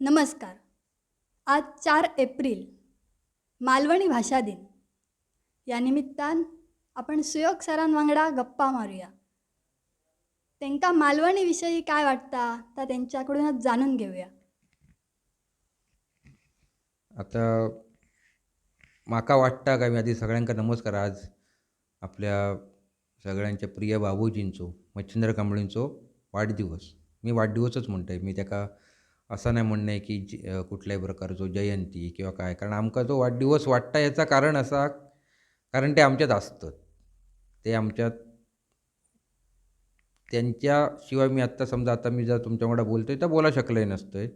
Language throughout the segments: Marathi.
नमस्कार. आज 4 एप्रिल मालवणी भाषा दिन. या निमित्तान आपण सुयोग सरां वांगडा गप्पा मारूया. त्यांका मालवणी विषयी काय वाटता तर त्यांच्याकडूनच जाणून घेऊया. आता माका वाटता काय मी आधी सगळ्यांका नमस्कार. आज आपल्या सगळ्यांच्या प्रिय बाबूजींचो मच्छिंद्र कांबळेंचो वाढदिवस. मी वाढदिवसच म्हणतोय. मी त्याका असं नाही म्हणणं आहे की कुठल्याही प्रकारचो जयंती किंवा काय. कारण आमका तो वाढदिवस वाटता याचं कारण असा, कारण ते आमच्यात असतं. ते आमच्यात त्यांच्याशिवाय मी आत्ता समजा आता मी जर तुमच्याकडे बोलतोय तर बोला शकलोय नसतोय.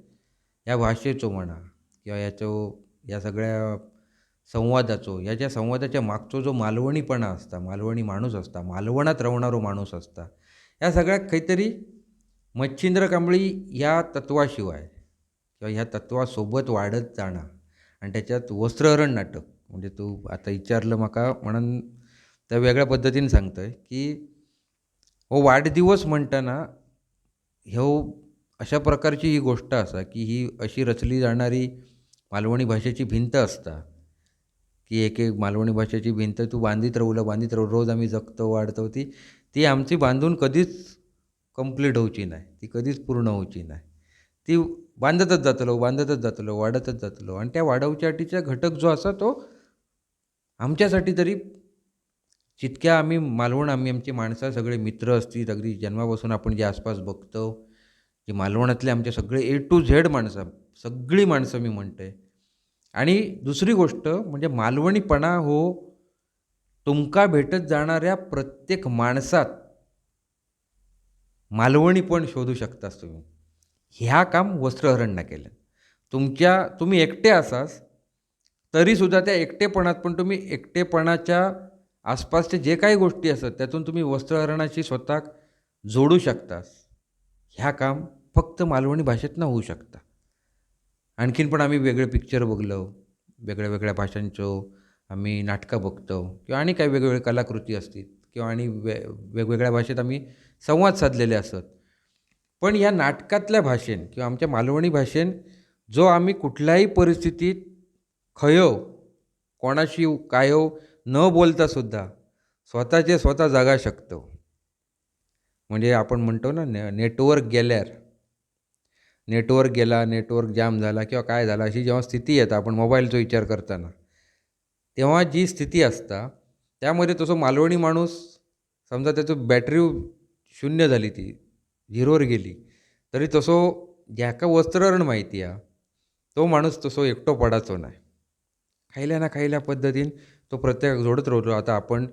या भाषेचो म्हणा किंवा या सगळ्या संवादाचो, याच्या संवादाच्या मागचो जो मालवणीपणा असता, मालवणी माणूस असता, मालवणात राहणारो माणूस असता, या सगळ्यात काहीतरी मच्छिंद्र कांबळी ह्या तत्वाशिवाय किंवा ह्या तत्वासोबत वाढत जाणं. आणि त्याच्यात वस्त्रहरण नाटक म्हणजे तू आता विचारलं माका म्हणून त्या वेगळ्या पद्धतीने सांगतोय की हो वाढदिवस म्हणताना ह्यो अशा प्रकारची ही गोष्ट असा की ही अशी रचली जाणारी मालवणी भाषेची भिंत असता की एक एक मालवणी भाषेची भिंत तू बांधित राहू रोज आम्ही जगतो वाढतो. ती ती आमची बांधून कधीच कंप्लीट होऊची नाही, ती कधीच पूर्ण होऊची नाही. ती बांधतच जातलो वाढतच जातलो. आणि त्या वाढवच्यासाठीचा घटक जो असा तो आमच्यासाठी तरी जितक्या आम्ही आमची माणसं सगळे मित्र असतील, अगदी जन्मापासून आपण जे आसपास बघतो, जे मालवणातले आमचे सगळे A to Z माणसं, सगळी माणसं मी म्हणतोय. आणि दुसरी गोष्ट म्हणजे मालवणीपणा हो तुमका भेटत जाणाऱ्या प्रत्येक माणसात मालवणीपण शोधू शकतास तुम्ही. ह्या काम वस्त्रहरणनं केलं. तुम्ही एकटे असाच तरीसुद्धा त्या एकटेपणात पण तुम्ही एकटेपणाच्या आसपासचे जे काही गोष्टी असतात त्यातून तुम्ही वस्त्रहरणाशी स्वतः जोडू शकतास. ह्या काम फक्त मालवणी भाषेतनं होऊ शकतं. आणखीन पण आम्ही वेगळे पिक्चर बघलो, वेगळ्या वेगळ्या भाषांचो आम्ही नाटकं बघतो किंवा आणि काही वेगवेगळे कलाकृती असतील किंवा आणि वेगवेगळ्या भाषेत आम्ही संवाद साधलेले असत. पण या नाटकातल्या भाषेन किंवा आमच्या मालवणी भाषेन जो आम्ही कुठल्याही परिस्थितीत खयो कोणाशी कायो न बोलता सुद्धा स्वतःचे स्वतः जगा शकतो. म्हणजे आपण म्हणतो ना नेटवर्क गेला, नेटवर्क जाम झाला किंवा काय झाला अशी जेव्हा स्थिती येते आपण मोबाईलचा विचार करताना, तेव्हा जी स्थिती असता त्यामध्ये तसं मालवणी माणूस समजा त्याचं बॅटरी शून्य झाली, ती झिरोवर गेली, तरी तसो ज्याका वस्त्रहरण माहिती आहे तो माणूस तसो एकटो पडायचो नाही. खायल्या ना खायल्या पद्धतीन तो प्रत्येक जोडत राहतो. आता आपण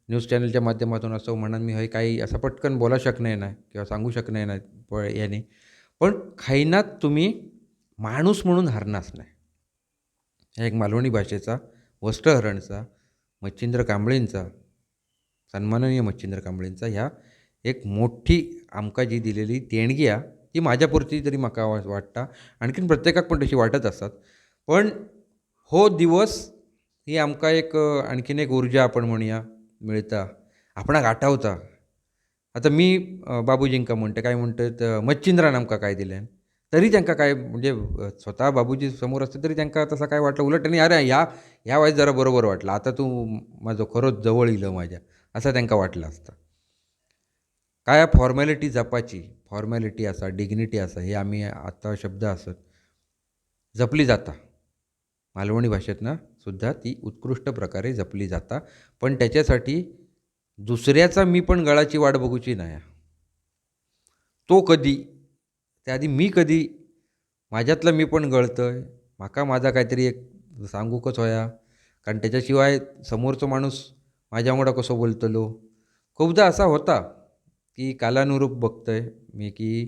न्यूज चॅनलच्या माध्यमातून असं म्हणून मी हे काही असं पटकन बोला शकणे नाही किंवा सांगू शकणे नाही याने. पण खाईनात तुम्ही माणूस म्हणून हरणाच नाही. ह्या एक मालवणी भाषेचा, वस्त्रहरणचा, मच्छिंद्र कांबळेंचा, सन्माननीय मच्छिंद्र कांबळेंचा ह्या एक मोठी आमका जी दिलेली देणगी आहे ती माझ्यापुरती तरी म्हाका वाटता. आणखीन प्रत्येकाक पण तशी वाटत असतात. पण हो दिवस ही आमकां एक आणखीन एक ऊर्जा आपण म्हणूया मिळता, आपणाक आठवता. आता मी बाबूजींका म्हणते काय म्हणतात मच्छिंद्रान आमकां काय दिलें तरी त्यांना काय म्हणजे स्वतः बाबूजी समोर असते तरी त्यांना तसं काय वाटलं. उलट त्यांनी अरे ह्या वाईज जरा बरोबर वाटलं, आता तू माझं खरंच जवळ इलं माझ्या, असं त्यांना वाटलं असतं. काय फॉर्मॅलिटी जपाची, फॉर्मॅलिटी असा डिग्निटी असा हे आम्ही आता शब्द असत जपली जाता. मालवणी भाषेतनं सुद्धा ती उत्कृष्ट प्रकारे जपली जाता. पण त्याच्यासाठी दुसऱ्याचा मी पण गळाची वाट बघूची नाही. तो कधी त्याआधी मी कधी माझ्यातलं मी पण गळतोय, माका माझा काहीतरी एक सांगूकच होया. कारण त्याच्याशिवाय समोरचा माणूस माझ्यामुळं कसं बोलतलो. खूपदा असा होता की कालानुरूप बघतोय मी की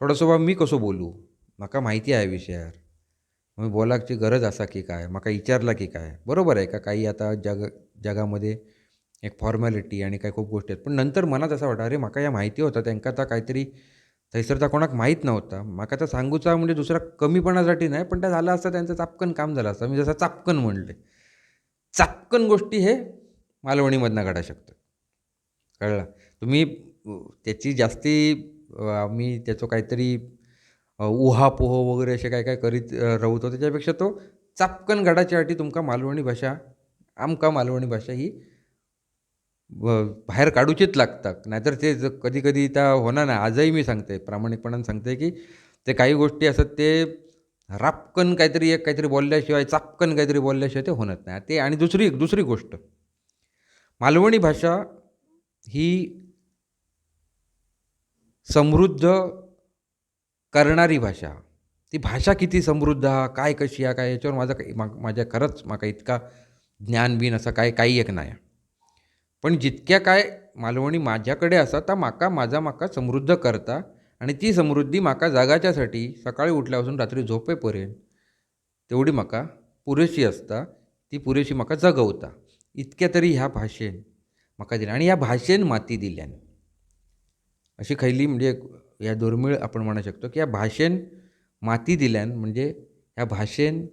थोडंसं बा मी कसं बोलू, माका माहिती आहे विषयावर, मग बोलायची गरज असा की काय, माका विचारला की काय. बरोबर आहे का काही आता जगामध्ये एक फॉर्मॅलिटी आणि काही खूप गोष्टी आहेत. पण नंतर मनात असं वाटतं अरे माका या माहिती होतं त्यांका आता काहीतरी थैसरचा कोणाक माहीत नव्हता. माका तर सांगूचा म्हणजे दुसरा कमीपणासाठी नाही, पण त्या झालं असतं त्यांचं चापकन काम झालं असतं. मी जसं चापकन म्हणले, चापकन गोष्टी हे मालवणीमधनं घडा शकतात. कळला तुम्ही त्याची जास्ती आम्ही त्याचं काहीतरी उहापोह वगैरे असे काय काय करीत रावतो. त्याच्यापेक्षा तो चापकन गडाच्या अटी तुमका मालवणी भाषा आमका मालवणी भाषा ही बाहेर काढूचीच लागतात. नाहीतर ते कधी कधी त्या होणार नाही. आजही मी सांगते, प्रामाणिकपणाने सांगते, की ते काही गोष्टी असतात ते रापकन काहीतरी बोलल्याशिवाय, चापकन काहीतरी बोलल्याशिवाय ते होणार नाही. ते आणि दुसरी दुसरी गोष्ट, मालवणी भाषा ही समृद्ध करणारी भाषा. ती भाषा किती समृद्ध हा, काय कशी हा, काय याच्यावर माझ्या खरंच माका इतका ज्ञान बिन असं काही एक नाही. पण जितक्या काय मालवणी माझ्याकडे आसा ता माका समृद्ध करता. आणि ती समृद्धी माका जगाच्यासाठी सकाळी उठल्यापासून रात्री झोपेपर्यंत तेवढी माका पुरेशी असता. ती पुरेशी माका जगवता. इतक्या तरी ह्या भाशेन म्हाका दिल्या. आणि ह्या भाशेन माती दिल्यान अशी खैली म्हणजे ह्या दुर्मिळ आपण म्हणू शकतो, की ह्या भाशेन माती दिल्यान म्हणजे ह्या भाशेन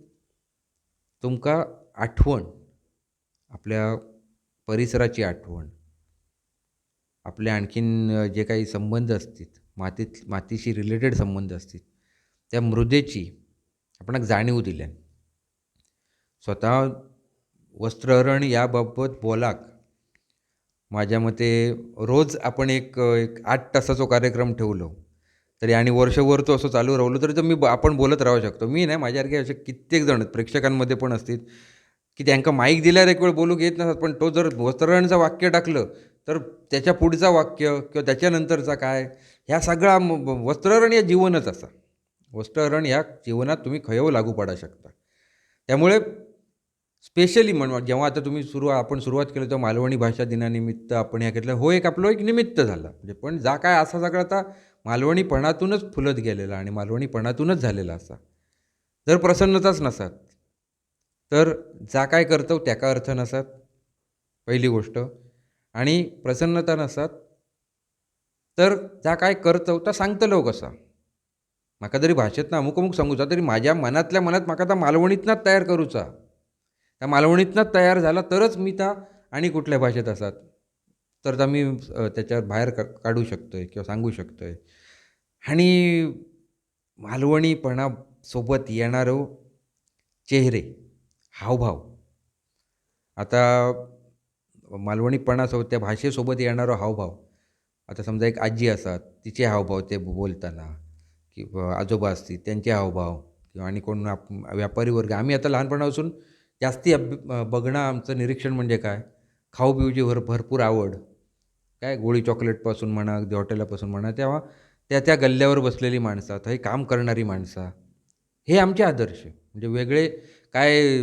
तुमका आठवण, आपल्या परिसराची आठवण, आपले आणखीन जे काही संबंध असतील, मातीशी रिलेटेड संबंध असतील, त्या मृदेची आपणाक जाणीव दिल्यान. स्वतः वस्त्रहरण याबाबत बोलाक माझ्या मते रोज आपण एक 8 तासाचो कार्यक्रम ठेवलो तरी आणि वर्षभर तो असं चालू राहिलो तरी आपण बोलत राहू शकतो. मी नाही, माझ्यासारखे असे कित्येक जण प्रेक्षकांमध्ये पण असतील की त्यांना माईक दिल्यावर एक वेळ बोलूक येत नसतात, पण तो जर वस्त्रहरणचं वाक्य टाकलं तर त्याच्या पुढचा वाक्य किंवा त्याच्यानंतरचा काय, ह्या सगळा वस्त्रहरण या जीवनच असा. वस्त्रहरण ह्या जीवनात तुम्ही खयव लागू पडा शकता. त्यामुळे स्पेशली जेव्हा आता आपण सुरुवात केली तेव्हा मालवणी भाषा दिनानिमित्त आपण ह्या घेतलं, हो एक आपलं एक निमित्त झालं. म्हणजे पण जा काय असा सगळा आता मालवणीपणातूनच फुलत गेलेला आणि मालवणीपणातूनच झालेला असा. जर प्रसन्नताच नसत तर जा काय करतो त्याका अर्थ नसत, पहिली गोष्ट. आणि प्रसन्नता नसत तर जा काय करतो तर सांगतलो कसा. म्हाका जरी भाषेत ना अमुक सांगूचा तरी माझ्या मनातल्या मनात म्हाका त्या मालवणीतनाच तयार करूचा. त्या मालवणीतनंच तयार झाला तरच मी त्या आणि कुठल्या भाषेत असतात तर त्या मी त्याच्यात बाहेर काढू शकतोय किंवा सांगू शकतोय. आणि मालवणीपणासोबत येणारो चेहरे, हावभाव, आता मालवणीपणासोबत त्या भाषेसोबत येणारो हावभाव, आता समजा एक आजी असतात तिचे हावभाव ते बोलताना, किंवा आजोबा असतील त्यांचे हावभाव, किंवा आणि कोण व्यापारी वर्ग. आम्ही आता लहानपणापासून जास्ती बघणं आमचं निरीक्षण म्हणजे काय, खाऊ पिऊची भरपूर आवड, काय गोळी चॉकलेटपासून म्हणा, अगदी हॉटेलापासून म्हणा, तेव्हा त्या गल्ल्यावर बसलेली माणसं, हे काम करणारी माणसं, हे आमचे आदर्श. म्हणजे वेगळे काय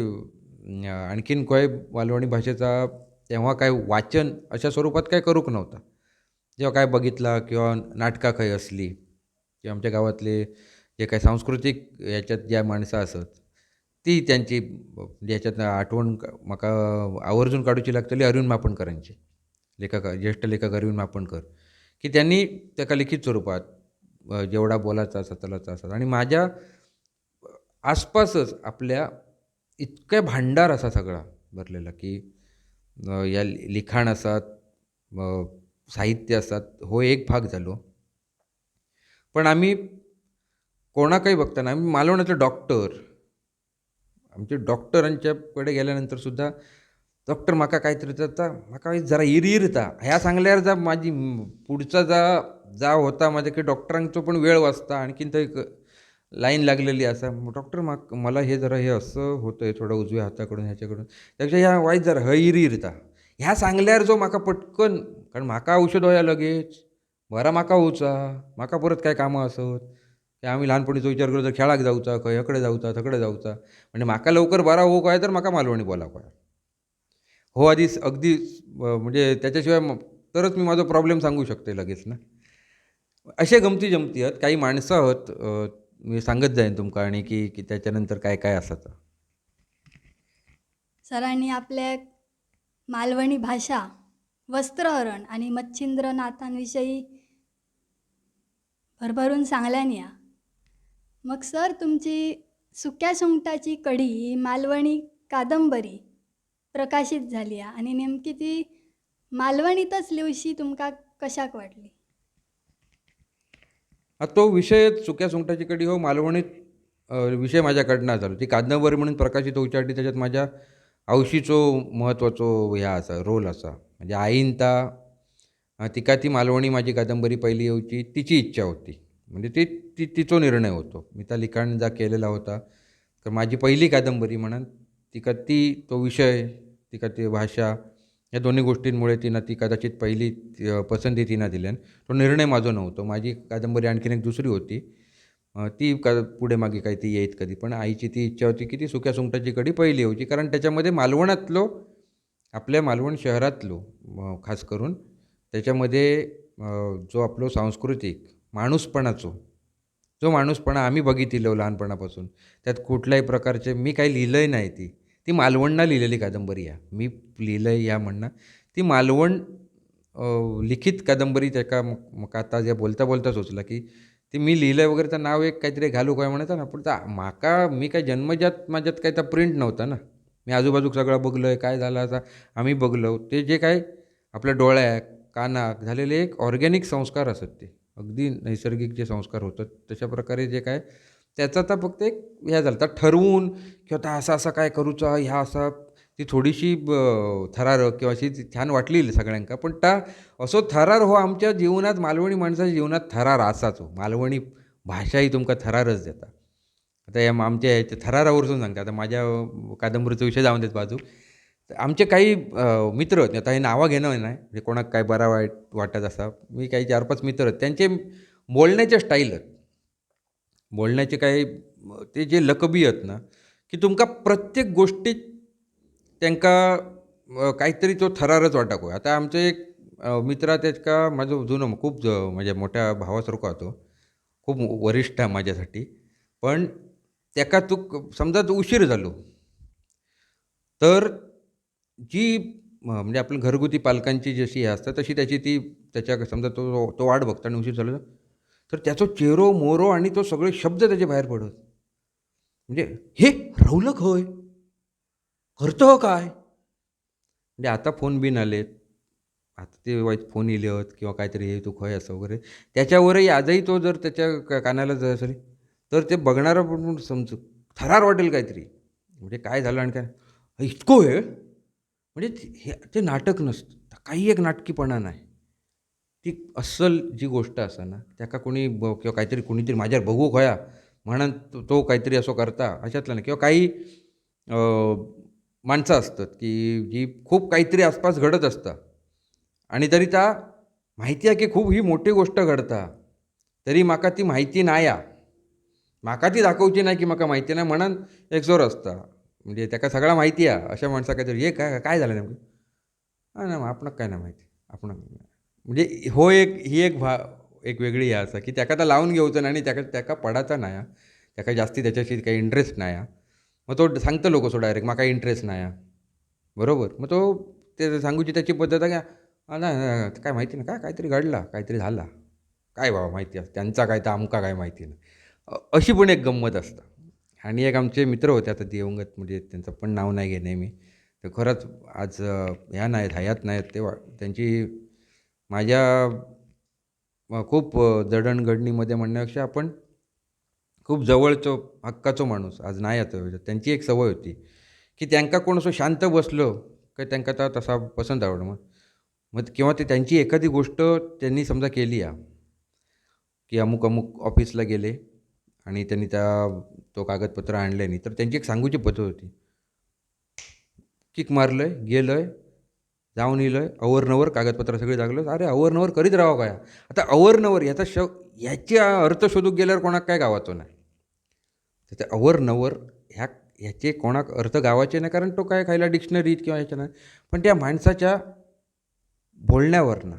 आणखीन काय मालवणी भाषेचा तेव्हा काय वाचन अशा स्वरूपात काय करूक नव्हता. जेव्हा काय बघितला किंवा नाटकं काही असली किंवा आमच्या गावातले जे काही सांस्कृतिक याच्यात ज्या माणसं असत ती त्यांची याच्यात आठवण म्हाका आवर्जून काढूची लागतली अरविंद मापणकरांची, ज्येष्ठ लेखक अरविंद मापणकर, की त्यांनी त्या लिखित स्वरूपात जेवढा बोलायचा असा तलाचा असतात. आणि माझ्या आसपासच आपल्या इतके भांडार असा सगळा भरलेला, की या लिखाण असतात, साहित्य असतात, हो एक भाग झालो. पण आम्ही कोणाकही बघताना आम्ही मालवण्याचे डॉक्टर, आमचे डॉक्टरांच्याकडे गेल्यानंतर सुद्धा डॉक्टर म्हाका काहीतरी जाता, म्हाका जरा इरता ह्या सांगल्यावर जा माझी पुढचा जा होता माझ्या की डॉक्टरांचो पण वेळ वाचता. आणखीन तर एक लाईन लागलेली असा, डॉक्टर मला हे जरा हे असं होतं आहे थोडं उजव्या हाताकडून ह्याच्याकडून, त्यापेक्षा ह्या वाईट जरा इरता ह्या सांगल्यावर जो म्हाका पटकन, कारण म्हाका औषध होया लगेच बरा म्हाका होऊचा, म्हाका परत काय कामं असत की आम्ही लहानपणीचा विचार करतो खेळाक जाऊचा, खंय हकडे जाऊचा थकडे जाऊचा, म्हणजे म्हाका लवकर बरा होऊ काय तर म्हाका मालवणी बोला काय हो आधी अगदी म्हणजे त्याच्याशिवाय तरच मी माझा प्रॉब्लेम सांगू शकते लगेच ना. असे गमती जमती आहेत, काही माणसं आहोत, मी सांगत जाईन तुमका आणि की त्याच्यानंतर काय काय असतं. सरांनी आपल्या मालवणी भाषा, वस्त्रहरण आणि मच्छिंद्रनाथांविषयी भरभरून सांगल्यानी या. मग सर तुमची सुक्या सुंगटाची कढी ही मालवणी कादंबरी प्रकाशित झाली आहे आणि नेमकी ती मालवणीतच लिवशी तुमका कशाक वाटली? तो विषय सुक्या सुंगटाची कढी हो मालवणीत विषय माझ्याकडनं झालो. ती कादंबरी म्हणून प्रकाशित होऊच्यासाठी त्याच्यात माझ्या आवशीचो महत्त्वाचो ह्या असा रोल असा. म्हणजे आईन तिका ती मालवणी माझी कादंबरी पहिली येवची तिची इच्छा होती. म्हणजे तिचो निर्णय होतो. मी त्या लिखाण जा केलेला होता. तर माझी पहिली कादंबरी म्हणून तिका तो विषय, तिका ती भाषा या दोन्ही गोष्टींमुळे तिनं ती कदाचित पहिली पसंती तिनं दिल्यान. तो निर्णय माझा नव्हतो. माझी कादंबरी आणखीन एक दुसरी होती. ती पुढे मागे काही ती येईत कधी. पण आईची ती इच्छा होती की ती सुक्या सुंगटाची कढी पहिली होती. कारण त्याच्यामध्ये मालवणातलो आपल्या मालवण शहरातलो खास करून त्याच्यामध्ये जो आपलो सांस्कृतिक माणूसपणाचो जो माणूसपणा आम्ही बघितलेलो लहानपणापासून त्यात कुठल्याही प्रकारचे मी काही लिहिलंय नाही ती मालवणला लिहिलेली कादंबरी आहे. मी लिहिलंय या म्हणणं ती मालवण लिखित कादंबरी त्याका मग आता जे बोलता बोलता सुचला की ती मी लिहिलंय वगैरे तर नाव एक काहीतरी घालू काय म्हणता ना. पण माका मी काय जन्मजात माझ्यात काही तर प्रिंट नव्हता ना. मी आजूबाजू सगळं बघलोय काय झालं आता आम्ही बघलो ते जे काय आपल्या डोळ्याक कानाक झालेले एक ऑर्गॅनिक संस्कार असत ते अगदी नैसर्गिक जे संस्कार होतात तशा प्रकारे जे काय त्याचा आता फक्त एक ह्या झालं तर ठरवून किंवा आता असा असा काय करूचा ह्या असा ती थोडीशी थरारक किंवा अशी छान वाटली सगळ्यांका. पण असो थरार हो आमच्या जीवनात मालवणी माणसाच्या जीवनात थरार असाच हो. मालवणी भाषा ही तुमका थरारच देता. आता या आमच्या ह्याच्या थरारावरसून सांगता आता माझ्या कादंबरीचा विषय जाऊन देत बाजू. तर आमचे काही मित्र आहेत आता हे नावं घेणं नाही म्हणजे कोणाक काय बरा वाईट वाटत असा. मी काही 4-5 मित्र आहेत त्यांचे बोलण्याचे स्टाईल आहेत बोलण्याचे काही ते जे लकबी आहेत ना की तुमका प्रत्येक गोष्टीत त्यांका काहीतरी तो थरारच वाटक होय. आता आमचे एक मित्र त्याच्या माझं जुनं खूप म्हणजे मोठ्या भावासारखा होतो खूप वरिष्ठ आहे माझ्यासाठी. पण त्याका समजा तू उशीर झालो तर जी म्हणजे आपल्या घरगुती पालकांची जशी हे असतात तशी त्याच्या समजा तो वाट बघता आणि उशीर झाला तर त्याचा चेहरो मोरो आणि तो सगळे शब्द त्याचे बाहेर पडत. म्हणजे हे रवलक होय करतो काय म्हणजे आता फोन बिन आलेत आता ते वाईट फोन इले होत किंवा काहीतरी हे तू खय असं वगैरे त्याच्यावरही आजही तो जर त्याच्या कानाला जर तर ते बघणारं पण समजू थरार वाटेल काहीतरी म्हणजे काय झालं आणि काय इतकं हे म्हणजे ते नाटक नसतं काही एक नाटकीपणा नाही. ती अस्सल जी गोष्ट असा ना त्याका कोणी किंवा काहीतरी कोणीतरी माझ्यावर बघू खया म्हणून तो काहीतरी असं करता अशातला नाही. किंवा काही माणसं असतात की जी खूप काहीतरी आसपास घडत असतं आणि तरी त्या माहिती आहे की खूप ही मोठी गोष्ट घडता तरी माका ती माहिती नाही या माका ती दाखवची नाही की माका माहिती नाही म्हणून एक जोर असता. म्हणजे त्याका सगळा माहिती आहे अशा माणसा काहीतरी हे काय झालं नेमकं हां ना आपण काय नाही माहिती आपण म्हणजे हो एक वेगळी हे असा की त्याका तर लावून घेऊचं नाही आणि त्याका पडायचा नाही त्याका जास्ती त्याच्याशी काही इंटरेस्ट नाही. मग तो सांगतो लोक सो डायरेक्ट माका इंटरेस्ट नाही बरोबर. मग तो ते सांगूची त्याची पद्धत आहे का नाही काय माहिती नाही काहीतरी घडला काहीतरी झाला काय बाबा माहिती असतं त्यांचा काय तर आमका काय माहिती नाही अशी पण एक गंमत असतं. आणि एक आमचे मित्र होते आता दिवंगत म्हणजे त्यांचं पण नाव नाही घेणे मी तर खरंच आज ह्या नाहीत हयात नाहीत त्यांची माझ्या खूप जडणघडणीमध्ये म्हणण्यापेक्षा आपण खूप जवळचो हक्काचो माणूस आज नाही आता त्यांची एक सवय होती की त्यांका कोण असं शांत बसलो की त्यांका तर तसा पसंत आवडं मग किंवा ते त्यांची एखादी गोष्ट त्यांनी समजा केली की अमुक अमुक ऑफिसला गेले आणि त्यांनी तो कागदपत्र आणले नाही तर त्यांची एक सांगूची पद्धत होती किक मारलं आहे गेलं आहे जाऊन येलं आहे अवरनवर कागदपत्र सगळे जागलं अरे अवरनवर करीत राहावं काय आता अवरनवर याची अर्थ शोधूक गेल्यावर कोणाक काय गावाचं नाही तर त्या अवरनवर ह्याचे कोणाक अर्थ गावाचे नाही कारण तो काय खायला डिक्शनरीत किंवा ह्याच्या नाही. पण त्या माणसाच्या बोलण्यावरनं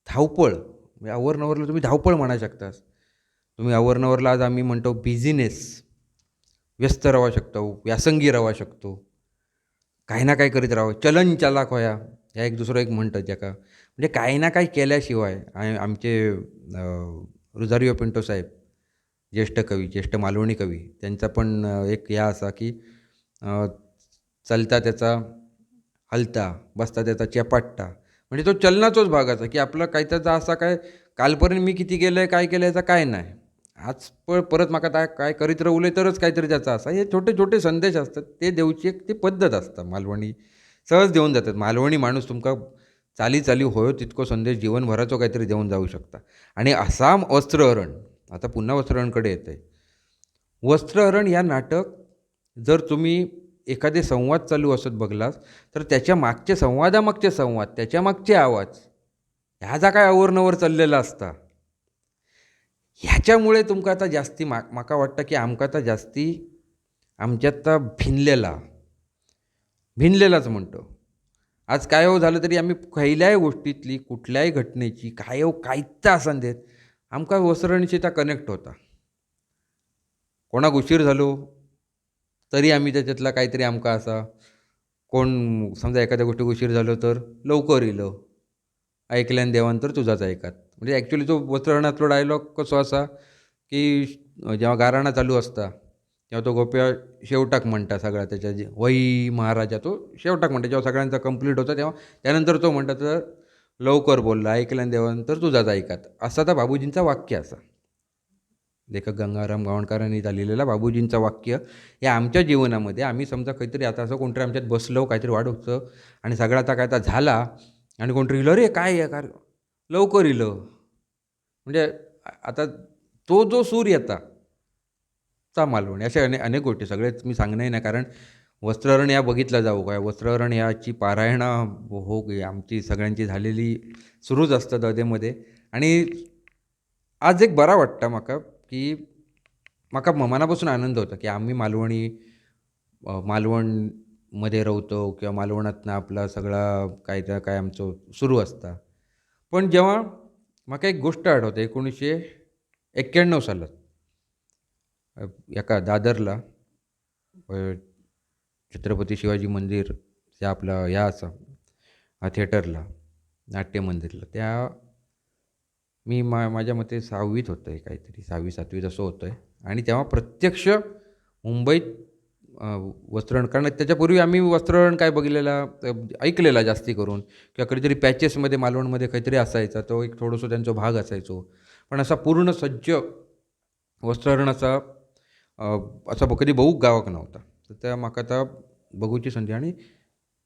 धावपळ म्हणजे अवरनवरला तुम्ही धावपळ म्हणू शकतास. तुम्ही अवरनवरला आज आम्ही म्हणतो बिझिनेस व्यस्त राहू शकतो व्यासंगी राहू शकतो काही ना काही करीत राहावं चलन चालाक होया ह्या एक दुसरं एक म्हणतं ज्याका म्हणजे काही ना काही केल्याशिवाय आमचे रुजारिओ पिंटो साहेब ज्येष्ठ कवी ज्येष्ठ मालवणी कवी त्यांचा पण एक या असा की चलता त्याचा हलता बसता त्याचा चेपाटता म्हणजे तो चलनाचाच भाग असा की आपलं काही त्याचा असा काय कालपर्यंत मी किती केलं आहे काय केलं याचा काय नाही, आज परत म्हाका काय करीत रावले तरच काहीतरी त्याचा असा, हे छोटे छोटे संदेश असतात ते देवची एक ती पद्धत असता. मालवणी सहज देऊन जातात. मालवणी माणूस तुमका चाली चाली होयो तितको संदेश जीवनभराचो काहीतरी देऊन जाऊ शकता. आणि आसाम वस्त्रहरण, आता पुन्हा वस्त्रहरणकडे येतं आहे. वस्त्रहरण या नाटक जर तुम्ही एखादे संवाद चालू असत बघलास तर त्याच्या मागचे संवादामागचे संवाद, त्याच्या मागचे आवाज, ह्या काय अवरनवर चाललेला असता, ह्याच्यामुळे तुमका आता जास्ती माका वाटतं की आमका आता जास्ती आमच्यात आता भिनलेलाच म्हणतो. आज काय हो झालं तरी आम्ही खयल्याही गोष्टीतली कुठल्याही घटनेची काय हो कायचा आसन देत आमका वस्त्रहरणशी त्या कनेक्ट होता. कोणाक उशीर झालो तरी आम्ही त्याच्यातला काहीतरी आमका असा, कोण समजा एखाद्या गोष्टीक उशीर झालो तर लवकर इलो, ऐकल्यान देवान तर तुझाच ऐकात. म्हणजे ॲक्च्युली तो वस्त्रहरणातलो डायलॉग कसो असा की जेव्हा गाराणा चालू असता तेव्हा तो गोप्या शेवटाक म्हणता, सगळा त्याच्या जे वही महाराजा तो शेवटाक म्हणता, जेव्हा सगळ्यांचा कंप्लीट होता तेव्हा त्यानंतर तो म्हणता तर लवकर बोलला, ऐकल्यान देवान तर तुझाच ऐकात, असा त्या बाबूजींचा वाक्य असा. लेखक गंगाराम गावणकरांनी लिहिलेला बाबूजींचं वाक्य हे आमच्या जीवनामध्ये आम्ही समजा काहीतरी आता असं कोणतरी आमच्यात बसलो काहीतरी वाढवचं आणि सगळा आता काय आता झाला आणि कोणतरी इलं रे काय आहे का लवकर इलं, म्हणजे आता तो जो सूर येता चा मालवणी, अशा अनेक गोष्टी सगळेच मी सांगणे नाही, कारण वस्त्रहरण या बघितलं जाऊ काय, वस्त्रहरण याची पारायणं हो आमची सगळ्यांची झालेली सुरूच असतात अधेमध्ये. आणि आज एक बरा वाटतं माका की माका मनापासून आनंद होता की आम्ही मालवणमध्ये राहतो किंवा मालवणातनं आपला सगळा काय तर काय आमचं सुरू असता. पण जेव्हा माका एक गोष्ट आठवते 1991 सालात एका दादरला छत्रपती शिवाजी मंदिर जे आपलं ह्या असा थिएटरला नाट्य मंदिरला, त्या मी माझ्या मते 6वीत होतं आहे, काहीतरी 6वी 7वीत असं होतं आहे. आणि तेव्हा प्रत्यक्ष मुंबईत वस्त्रहरण, कारण त्याच्यापूर्वी आम्ही वस्त्रहरण काय बघितलेला ऐकलेला जास्ती करून, किंवा कधीतरी पॅचेसमध्ये मालवणमध्ये काहीतरी असायचा, तो एक थोडंसं त्यांचा भाग असायचो. पण असा पूर्ण सज्ज वस्त्रहरण असा कधी बघूक गावाक नव्हता. तर त्या म्हाका आता बघूची संधी, आणि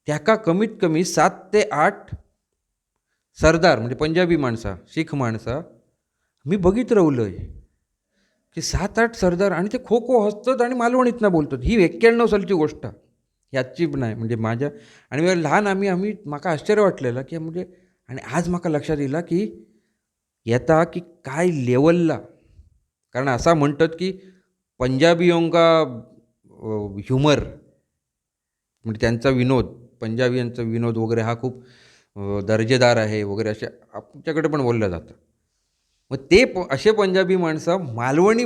त्याका कमीत कमी 7 ते 8 सरदार म्हणजे पंजाबी माणसा, शीख माणसा मी बघित रावलोय की 7-8 सरदार, आणि ते खो खो हसतात आणि मालवणीतनं बोलतात. ही 91 सालची गोष्ट याची नाही, म्हणजे माझ्या आणि लहान आम्ही माका आश्चर्य वाटलेलं की म्हणजे, आणि आज माका लक्षात येईल की येता की काय लेवलला, कारण असा म्हणतात की पंजाबीयोंका ह्युमर म्हणजे त्यांचा विनोद, पंजाबीयांचा विनोद वगैरे हा खूप दर्जेदार आहे वगैरे, असे आमच्याकडे पण बोललं जातं. मग ते असे पंजाबी माणसं मालवणी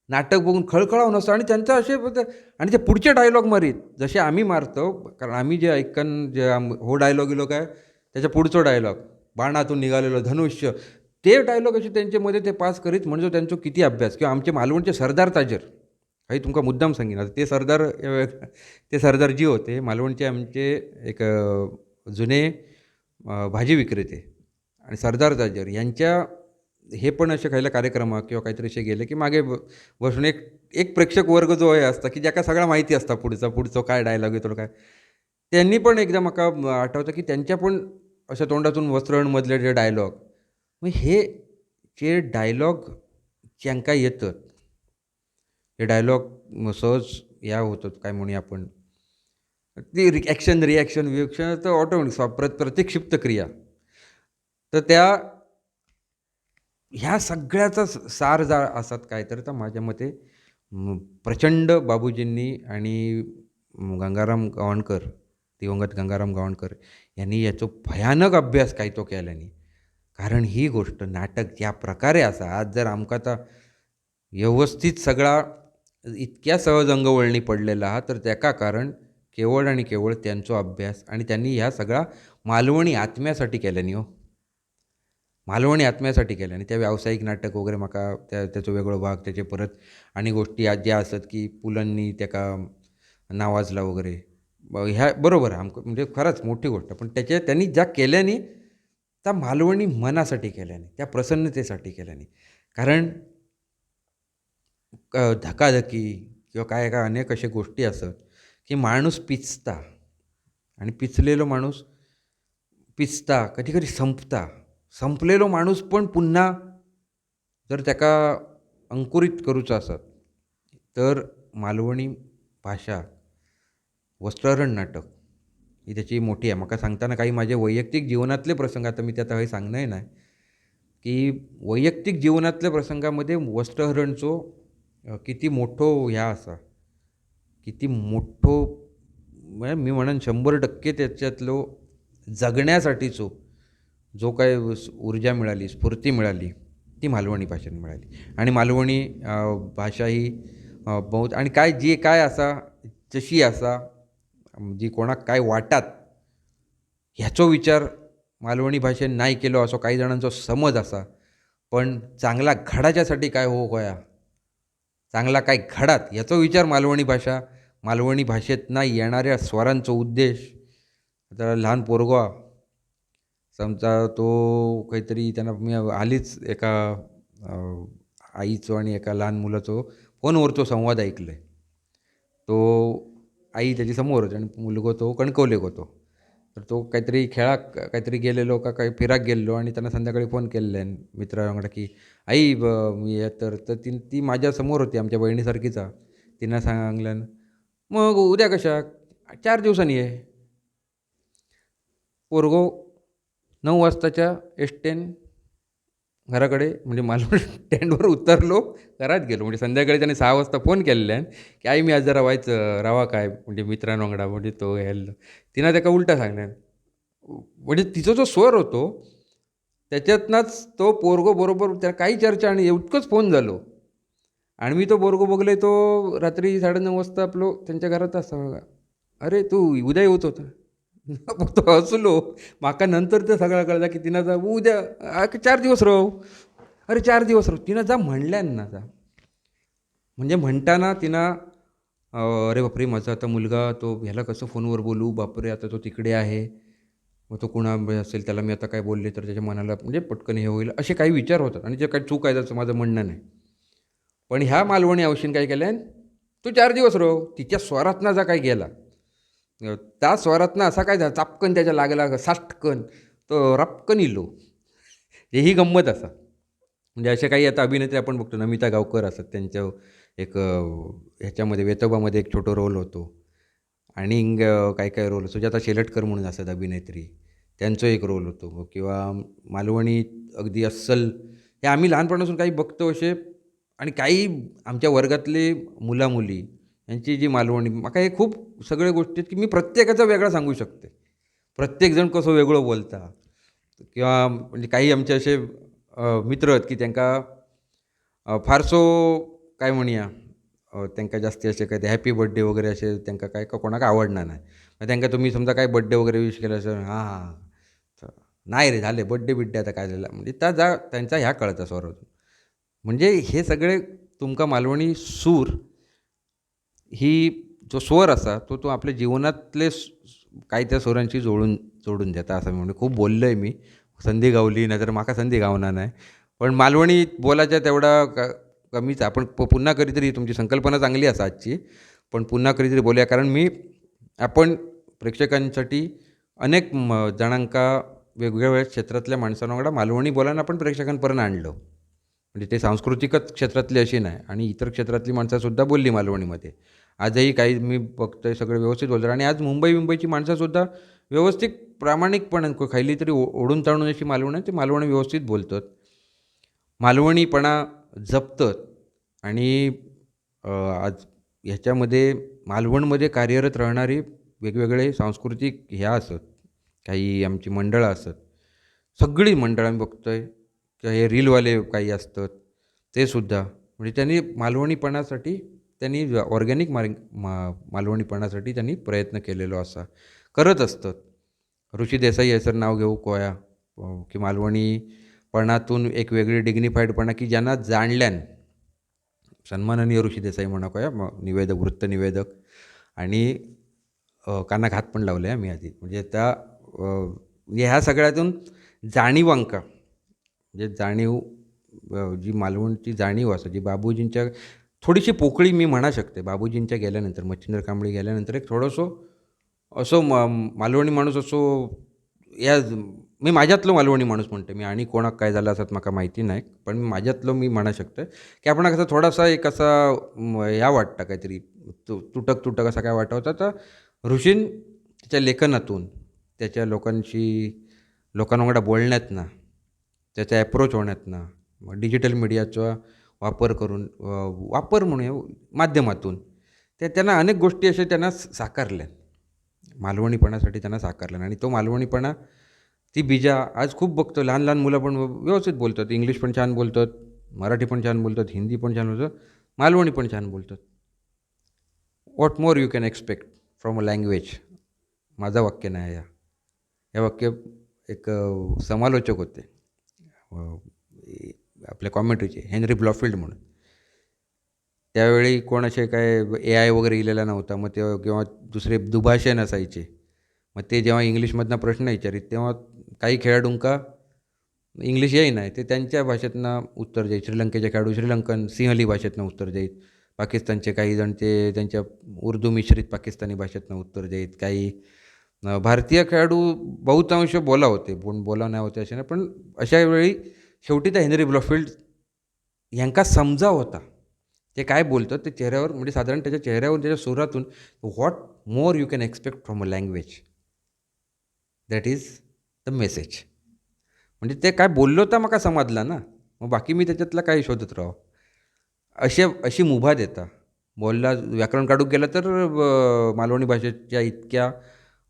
नाटक बघून खळखळावून असतं, आणि त्यांचं असे आणि ते पुढचे डायलॉग मारीत जसे आम्ही मारतो, कारण आम्ही जे हो डायलॉग इलो काय त्याच्या पुढचं डायलॉग बाणातून निघालेलं धनुष्य, ते डायलॉग असे त्यांच्यामध्ये ते पास करीत, म्हणजे त्यांचा किती अभ्यास. किंवा आमचे मालवणचे सरदार ताजर, काही तुमका मुद्दाम सांगेन, आता ते सरदारजी होते मालवणचे आमचे एक जुने भाजी विक्रेते, आणि सरदार ताजर यांच्या हे पण असे खायला कार्यक्रमात किंवा काहीतरी असे गेले की मागे बसून एक प्रेक्षक वर्ग जो आहे असता की ज्याका सगळा माहिती असता पुढचं काय डायलॉग येतो काय, त्यांनी पण एकदा माका आठवतं की त्यांच्या पण अशा तोंडातून वस्त्रहरणमधले जे डायलॉग, मग हे जे डायलॉग ज्यांका येतात, हे डायलॉग सहज या होतात काय म्हणूया आपण, ती रिॲक्शन तर ऑटोमॅटिक प्रतिक्षिप्त क्रिया, तर त्या ह्या सगळ्याचा सार असतात काय तर माझ्या मते प्रचंड बाबूजींनी आणि गंगाराम गावणकर, दिवंगत गंगाराम गावणकर यांनी याचा भयानक अभ्यास काय तो केल्यानी. कारण ही गोष्ट नाटक ज्या प्रकारे असा आज जर आमका आता व्यवस्थित सगळा इतक्या सहज अंगवळणी पडलेला हा, तर त्याका कारण केवळ आणि केवळ त्यांचा अभ्यास, आणि त्यांनी ह्या सगळा मालवणी आत्म्यासाठी केल्यानी. मालवणी आत्म्यासाठी केलं, आणि त्या व्यावसायिक नाटक वगैरे म्हाका त्याचो वेगळो भाग, त्याचे परत आणि गोष्टी आज ज्या असतात की पुलंनी त्याका नावाजला वगैरे, ह्या बरोबर आहे म्हणजे खरंच मोठी गोष्ट. पण त्यांनी ज्या केल्यानी त्या मालवणी मनासाठी केल्याने, त्या प्रसन्नतेसाठी केल्याने. कारण धकाधकी किंवा काय काय अनेक अशा गोष्टी असत की माणूस पिचता आणि पिचलेलो माणूस पिचता कधी कधी संपलेलो माणूस पण पुन्हा जर त्याका अंकुरित करूचा असत तर मालवणी भाषा वस्त्रहरण नाटक ही त्याची मोठी आहे. म्हाका सांगताना काही माझे वैयक्तिक जीवनातले प्रसंग आता मी त्यात काही सांगणंय नाही की वैयक्तिक जीवनातल्या प्रसंगामध्ये वस्त्रहरणचो किती मोठो ह्या असा किती मोठो म्हणजे मी म्हणन 100% त्याच्यातलो जगण्यासाठीचो जो काय ऊर्जा मिळाली स्फूर्ती मिळाली ती मालवणी भाषेने मिळाली. आणि मालवणी भाषा ही बहुत आणि काय जी काय असा जशी असा जी कोणाक काय वाटात ह्याचो विचार मालवणी भाषेन नाही केलो असो काही जणांचो समज असा. पण चांगला घडाच्यासाठी काय हो गोया चांगला काय घडात याचा विचार मालवणी भाषेतना येणाऱ्या स्वरांचो उद्देश. आता लहान पोरगो समजा तो काहीतरी त्यांना मी हालीच एका आईचो आणि एका लहान मुलाचो फोनवरचो संवाद ऐकले. तो आई त्याची समोर होती आणि मुलगो तो कणकवलेक होतो. तर तो काहीतरी खेळाक काहीतरी गेलेलो का काही फिराक गेलेलो आणि त्यांना संध्याकाळी फोन केलेले मित्रा वांगडा की आई मी तर तर ती माझ्या समोर होती आमच्या बहिणीसारखीचा. तिनं सांगल्यान मग उद्या कशाक 4 दिवसांनी ये. पोरगो 9 वाजताच्या एसटेन घराकडे म्हणजे मालवण स्टँडवर उतरलो घरात गेलो. म्हणजे संध्याकाळी त्याने 6 वाजता फोन केलेल्यान की आई मी आज जरा व्हायचं रावा काय म्हणजे मित्रांवांगडा म्हणजे तो यायला तिनं त्याका उलटा सांगल्यान. म्हणजे तिचा जो स्वर होतो त्याच्यातनंच तो पोरगो बरोबर त्या काही चर्चा आणि इतकंच फोन झालो. आणि मी तो पोरगो बघले तो रात्री 9:30 वाजता आपलो त्यांच्या घरात असा. अरे तू उद्या येत होता. मग तो हसलो. माका नंतर ते सगळं कळलं की तिनं जा उद्या 4 दिवस राहू. अरे 4 दिवस राहू तिनं जा म्हणल्यान ना जा. म्हणजे म्हणताना तिनं अरे बापरे माझा आता मुलगा तो ह्याला कसं फोनवर बोलू बापरे आता तो तिकडे आहे. मग तो कुणा असेल त्याला मी आता काय बोलले तर त्याच्या मनाला म्हणजे पटकन हे होईल असे काही विचार होतात. आणि जे काही चूक आहे त्याचं माझं म्हणणं नाही. पण ह्या मालवणी औषध काय केल्यान तू 4 दिवस राहू. तिच्या स्वरातनं जा काय गेला त्या स्वरातनं असा काय झाला चापकन त्याच्या लागला साष्टकन तो रपकन इलो. ही गंमत असा. म्हणजे असे काही आता अभिनेत्री आपण बघतो नमिता गावकर असतात त्यांच्या एक ह्याच्यामध्ये वेतोबामध्ये एक छोटो रोल होतो. आणि काय काय रोल सुजाता शेलटकर म्हणून असतात अभिनेत्री त्यांचा एक रोल होतो. किंवा मालवणी अगदी अस्सल हे आम्ही लहानपणापासून काही बघतो असे. आणि काही आमच्या वर्गातले मुलामुली यांची जी मालवणी माका हे खूप सगळ्या गोष्टी आहेत की मी प्रत्येकाचा वेगळा सांगू शकते. प्रत्येकजण कसं वेगळं बोलता. किंवा म्हणजे काही आमचे असे मित्र आहेत की त्यांका फारसो काय म्हणूया त्यांना जास्ती असे काय ते हॅपी बर्थडे वगैरे असे त्यांना काय कोणाक आवडणार नाही. मग त्यांना तुम्ही समजा काय बड्डे वगैरे विश केलं असं हां नाही रे झाले बड्डे आता काय झालं म्हणजे त्यांचा ह्या कळता स्वर होतो. म्हणजे हे सगळे तुमका मालवणी सूर ही जो स्वर असा तो आपल्या जीवनातले काही त्या स्वरांशी जोडून देता असं मी म्हणजे खूप बोललो आहे मी. संधी गावली नाही तर माका संधी गावणार नाही. पण मालवणी बोलायच्या तेवढा कमीच आपण पुन्हा कधीतरी तुमची संकल्पना चांगली असा आजची. पण पुन्हा कधीतरी बोलूया कारण आपण प्रेक्षकांसाठी अनेक जणांका वेगवेगळ्या क्षेत्रातल्या माणसांवांगडा मालवणी बोलायला आपण प्रेक्षकांपर्यंत आणलं. म्हणजे ते सांस्कृतिकच क्षेत्रातली अशी नाही आणि इतर क्षेत्रातली माणसंसुद्धा बोलली मालवणीमध्ये. आजही काही मी बघतोय सगळे व्यवस्थित बोलतात. आणि आज मुंबईची माणसंसुद्धा व्यवस्थित प्रामाणिकपणे खायली तरी ओढून ताणून अशी मालवणी ते मालवणी व्यवस्थित बोलतात. मालवणीपणा जपतात. आणि आज ह्याच्यामध्ये मालवणमध्ये कार्यरत राहणारी वेगवेगळे सांस्कृतिक ह्या असत काही आमची मंडळं असत. सगळी मंडळं आम्ही बघतोय किंवा हे रीलवाले काही असतात ते सुद्धा म्हणजे त्यांनी मालवणीपणासाठी त्यांनी ऑर्गॅनिक मालवणीपणासाठी त्यांनी प्रयत्न केलेलो असा करत असतात. ऋषी देसाई हे सर नाव घेऊ कोया की मालवणीपणातून एक वेगळी डिग्निफाईडपणा की ज्यांना जाणल्यान सन्माननीय ऋषी देसाई म्हणा कोया निवेदक वृत्त निवेदक आणि कानाक हात पण लावले मी आधी म्हणजे त्या ह्या सगळ्यातून जाणीवांका म्हणजे जाणीव जी मालवणची जाणीव आसा जी बाबूजींच्या थोडीशी पोकळी मी म्हणा शकते बाबूजींच्या गेल्यानंतर मच्छिंद्र कांबळी गेल्यानंतर एक थोडोसो असो मालवणी माणूस असो या मी माझ्यातलो मालवणी माणूस म्हणते मी आणि कोणाक काय झालं असत म्हाका माहिती नाही पण माझ्यातलो मी म्हणा शकते की आपण असा थोडासा एक असा ह्या वाटतं काहीतरी तुटक तुटक असा काय वाटत होता तर ऋषीन त्याच्या लेखनातून त्याच्या लोकांवांगडा बोलण्यातनं त्याचा ॲप्रोच होण्यातनं डिजिटल मीडियाचा वापर करून वापर म्हणूया माध्यमातून त्यांना अनेक गोष्टी अशा त्यांना साकारल्या मालवणीपणासाठी त्यांना साकारल्या आणि तो मालवणीपणा ती बीजा आज खूप बघतो लहान लहान मुलं पण व्यवस्थित बोलतात इंग्लिश पण छान बोलतात मराठी पण छान बोलतात हिंदी पण छान बोलतात मालवणी पण छान बोलतात what more you can expect from a language माझं वाक्य नाही या वाक्य एक समालोचक होते आपल्या कॉमेंट्रीचे हेनरी ब्लॉफिल्ड म्हणून त्यावेळी कोण असे काय AI वगैरे इलेला नव्हता मग तेव्हा किंवा दुसरे दुभाषे नसायचे मग ते जेव्हा इंग्लिशमधनं प्रश्न विचारित तेव्हा काही खेळाडूंका इंग्लिश येईना ते त्यांच्या भाषेतनं उत्तर देत श्रीलंकेचे खेळाडू श्रीलंकन सिंहली भाषेतनं उत्तर देत पाकिस्तानचे काही जण ते त्यांच्या उर्दू मिश्रित पाकिस्तानी भाषेतनं उत्तर देत काही भारतीय खेळाडू बहुतांश बोला होते पण बोला नाही होते असे नाही पण अशा वेळी शेवटी त्या हेनरी ब्लॉफिल्ड ह्यांका समजाव होता ते काय बोलतात ते चेहऱ्यावर म्हणजे साधारण त्याच्या चेहऱ्यावर त्याच्या सुरातून what more you can expect from a language that is the message म्हणजे ते काय बोललो तर म्हाका समजला ना मग बाकी मी त्याच्यातला काय शोधत राहो अशी मुभा देता बोलला व्याकरण काढूक गेलं तर मालवणी भाषेच्या इतक्या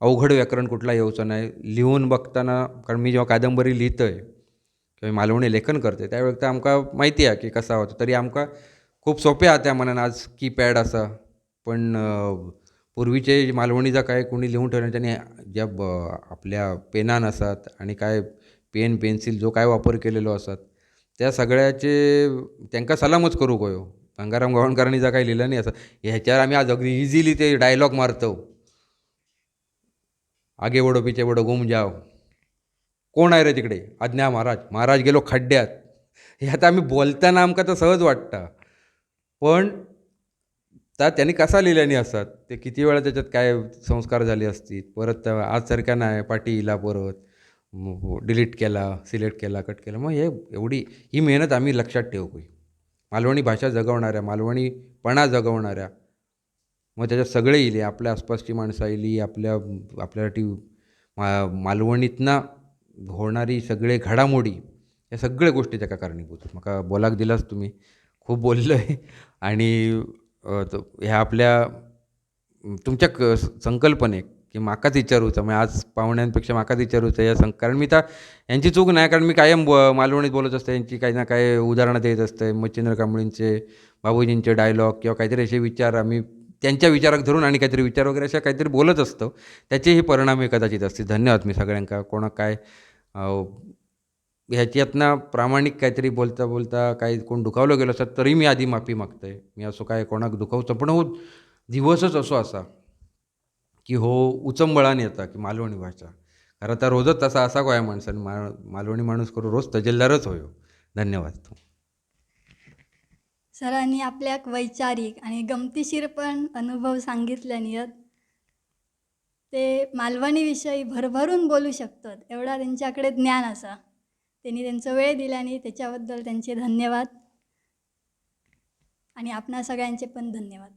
अवघड व्याकरण कुठला येऊचं नाही लिहून बघताना कारण मी जेव्हा कादंबरी लिहितोय किंवा मालवणी लेखन करते त्यावेळेस तर आमकां माहिती आहे की कसा होता तरी आमकां खूप सोपे आहा त्या मनान आज कीपॅड असा पण पूर्वीचे मालवणीचा काय कोणी लिहून ठेवलं त्यांनी ज्या आपल्या पेनान असतात आणि काय पेन पेन्सिल जो काय वापर केलेलो असतात त्या सगळ्याचे त्यांना सलामच करू गयो गंगाराम गावणकरांनी जा काही लिहिलं नाही असं ह्याच्यावर आम्ही आज अगदी इझिली ते डायलॉग मारतो आगे वडो पिछे वडो गुम जाव कोण आहे रे तिकडे आज्ञा महाराज महाराज गेलो खड्ड्यात हे आता आम्ही बोलताना आमकां तर सहज वाटतं पण त्यांनी कसा लिहिल्यानी असतात ते किती वेळा त्याच्यात काय संस्कार झाले असतील परत आजसारख्या नाही पाठी इला परत डिलीट केला सिलेक्ट केला कट केला मग हे एवढी ही मेहनत आम्ही लक्षात ठेवू मालवणी भाषा जगवणाऱ्या मालवणीपणा जगवणाऱ्या मग त्याच्यात सगळे येईल आपल्या आसपासची माणसं येईल आपल्यासाठी मालवणीतनं होणारी सगळे घडामोडी या सगळ्या गोष्टी त्याका कारणीभूत म्हाका बोलाक दिलाच तुम्ही खूप बोललो आहे आणि ह्या आपल्या तुमच्या संकल्पनेक की म्हाकाच विचारूचा म्हणजे आज पाहुण्यांपेक्षा म्हाकाच विचारूचा कारण मी तर यांची चूक नाही कारण मी कायम मालवणीत बोलत असते यांची काही ना काही उदाहरणं देत असते मच्छिंद्र कांबळींचे बाबूजींचे डायलॉग किंवा काहीतरी असे विचार आम्ही त्यांच्या विचाराक धरून आणि काहीतरी विचार वगैरे अशा काहीतरी बोलत असतो त्याचेही परिणाम हे कदाचित असतील धन्यवाद मी सगळ्यांका कोणाक काय ह्याच्यातनं प्रामाणिक काहीतरी बोलता बोलता काही कोण दुखावलं गेलं असतं तरी मी आधी माफी मागतोय मी असं काय कोणाक दुखावचं पण हो दिवसच असो असा की हो उचंबळान येता की मालवणी भाषा खरं तर रोजच तसा असा गोंया माणसाने मालवणी माणूस करू रोज तजेलदारच होयो धन्यवाद सरांनी आपल्याक वैचारिक आणि गमतीशीर पण अनुभव सांगितल्यानी ते मालवणीविषयी भरभरून बोलू शकतात एवढा त्यांच्याकडे ज्ञान असा त्यांनी त्यांचा वेळ दिल्याने त्याच्याबद्दल त्यांचे धन्यवाद आणि आपणा सगळ्यांचे पण धन्यवाद